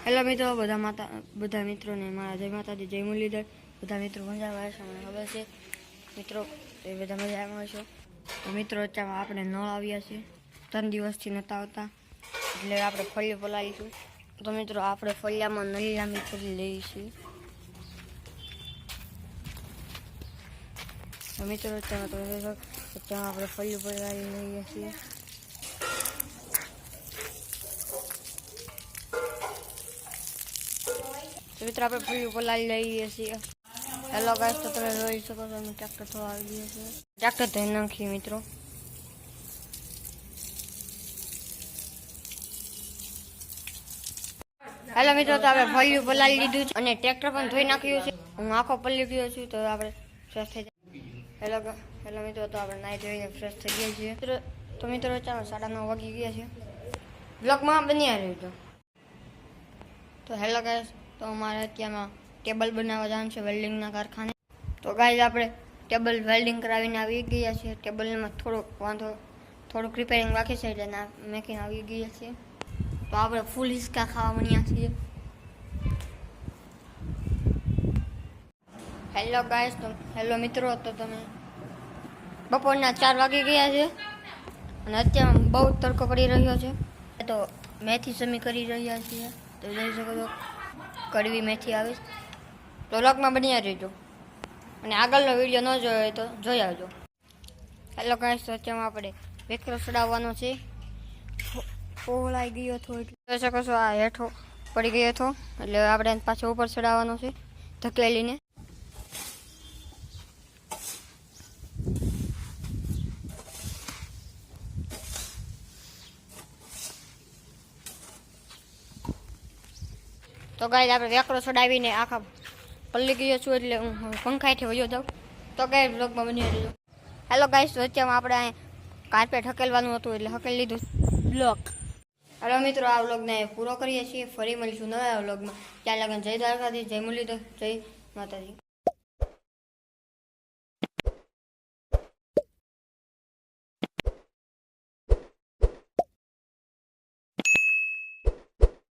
Hello મિત્રો, બધા મિત્રોને મારા જય માતાજી, જય મુરલીધર. બધા મિત્રો મજામાં હશે, મને ખબર છે મિત્રો, એ બધા મજામાં હશો. તો મિત્રો અત્યારમાં આપણે નળ આવ્યા છે, 3 દિવસથી નહોતા આવતા, એટલે આપણે ફળિયું પલાવીશું. તો મિત્રો આપણે ફળિયામાં નળીલામી કરી લઈએ છીએ. તો મિત્રો અત્યારમાં આપણે ફળિયું પલાવી લઈએ છીએ. તો મિત્રો આપણે ફળિયું પલાવી લઈએ છીએ. હેલો ગાઈસ, તો તમે જોઈ શકો છો અમે ટ્રેક્ટર થવા આવી ગયા છે. ટ્રેક્ટર ધોઈ નાખીએ મિત્રો. હેલો મિત્રો, તો આપણે ફળિયું પલાવી લીધું છે અને ટ્રેક્ટર પણ ધોઈ નાખ્યું છે. હું આખો પલળી ગયો છું, તો આપણે ફ્રેશ થઈ જાય. હેલો મિત્રો, તો આપણે નાહી ધોઈને ફ્રેશ થઈ ગયા છીએ. તો મિત્રો ચાલો 9:30 વાગી ગયા છે. બ્લોગમાં બન્યા રહ્યું. તો હેલો ગાઈસ, તો અમારે અત્યારમાં ટેબલ બનાવવા જવાનું છે વેલ્ડિંગના કારખાને. તો ગાઈસ આપણે ટેબલ વેલ્ડિંગ કરાવીને આવી ગયા છીએ. ટેબલમાં થોડુંક રિપેરિંગ બાકી છે એટલે મેકીને આવી ગયા છીએ. તો આપણે ફૂલ હિસકા ખાવા મળ્યા છીએ. હેલો ગાઈસ, તો હેલો મિત્રો, તો તમે બપોરના 4 વાગી ગયા છે અને અત્યારમાં બહુ તડકો પડી રહ્યો છે. તો મેથી સમી કરી રહ્યા છીએ. તો જોઈ શકો છો કડવી મેથી આવે. તો વ્લોગમાં બન્યા રહેજો અને આગળનો વિડીયો ન જોયો હોય તો જોઈ આવજો. હેલો ગાઈસ, તો અત્યારમાં આપણે વેકરો ચડાવવાનો છે. પોળાઈ ગયો હતો એટલે જોઈ શકો છો, આ હેઠો પડી ગયો હતો એટલે આપણે પાછો ઉપર ચડાવવાનો છે ધકેલીને. તો ગાઈસ આપણે વેકરો ચડાવીને આખા પલ્લી ગયો છું એટલે હું પંખાઈથી વયો જાઉં. તો ગાઈસ બ્લોગમાં બની રહેજો. હેલો ગાઈસ, તો અત્યારમાં આપણે અહીં કાર્પેટ હકેલવાનું હતું એટલે હકેલી લીધું બ્લોગ. હેલો મિત્રો, આ વ્લોગને પૂરો કરીએ છીએ. ફરી મળીશું નવા વ્લોગમાં. ત્યાં લગન જય દ્વારકાધીશ, જય મુરલીધર, જય માતાજી.